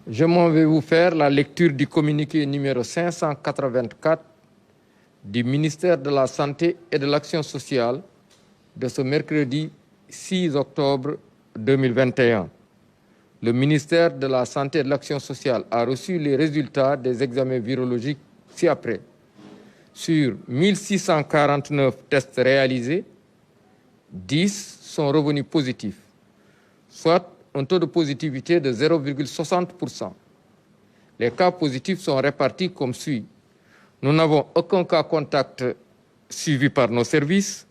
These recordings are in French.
Je m'en vais vous faire la lecture du communiqué numéro 584 du ministère de la Santé et de l'Action sociale de ce mercredi 6 octobre 2021. Le ministère de la Santé et de l'Action sociale a reçu les résultats des examens virologiques ci-après. Sur 1649 tests réalisés, 10 sont revenus positifs, soit un taux de positivité de 0,60%. Les cas positifs sont répartis comme suit. Nous n'avons aucun cas contact suivi par nos services.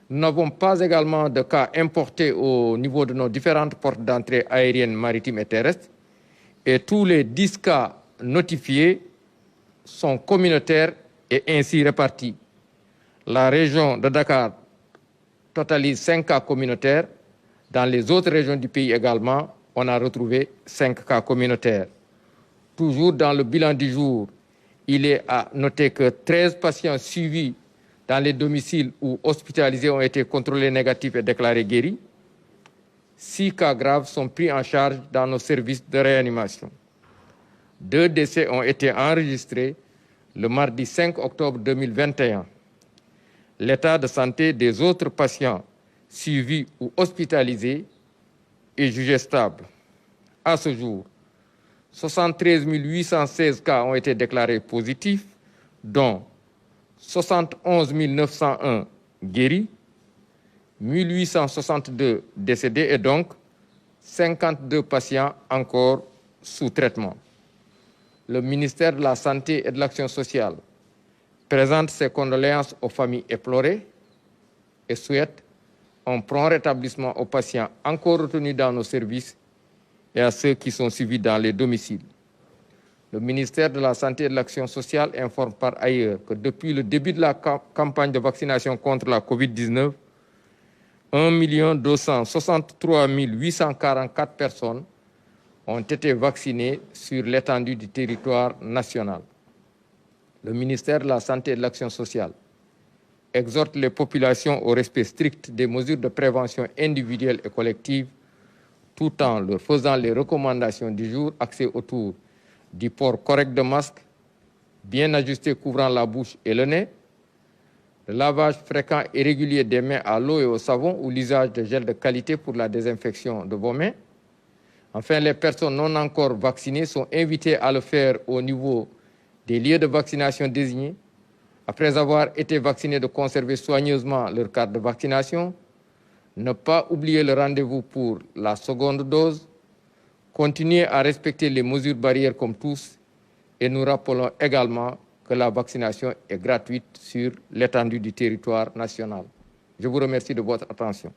Nous n'avons pas également de cas importés au niveau de nos différentes portes d'entrée aériennes, maritimes et terrestres. Et tous les 10 cas notifiés sont communautaires et ainsi répartis. La région de Dakar totalise 5 cas communautaires. Dans les autres régions du pays également, on a retrouvé 5 cas communautaires. Toujours dans le bilan du jour, il est à noter que 13 patients suivis dans les domiciles ou hospitalisés ont été contrôlés négatifs et déclarés guéris. 6 cas graves sont pris en charge dans nos services de réanimation. 2 décès ont été enregistrés le mardi 5 octobre 2021. L'état de santé des autres patients suivis ou hospitalisés est jugé stable. À ce jour, 73 816 cas ont été déclarés positifs, dont 71 901 guéris, 1862 décédés et donc 52 patients encore sous traitement. Le ministère de la Santé et de l'Action sociale présente ses condoléances aux familles éplorées et souhaite un prompt rétablissement aux patients encore retenus dans nos services et à ceux qui sont suivis dans les domiciles. Le ministère de la Santé et de l'Action sociale informe par ailleurs que depuis le début de la campagne de vaccination contre la COVID-19, 1 263 844 personnes ont été vaccinées sur l'étendue du territoire national. Le ministère de la Santé et de l'Action sociale exhorte les populations au respect strict des mesures de prévention individuelle et collective, tout en leur faisant les recommandations du jour axées autour du port correct de masque, bien ajusté couvrant la bouche et le nez, le lavage fréquent et régulier des mains à l'eau et au savon ou l'usage de gel de qualité pour la désinfection de vos mains. Enfin, les personnes non encore vaccinées sont invitées à le faire au niveau des lieux de vaccination désignés. Après avoir été vaccinés, de conserver soigneusement leur carte de vaccination, ne pas oublier le rendez-vous pour la seconde dose, continuer à respecter les mesures barrières comme tous et nous rappelons également que la vaccination est gratuite sur l'étendue du territoire national. Je vous remercie de votre attention.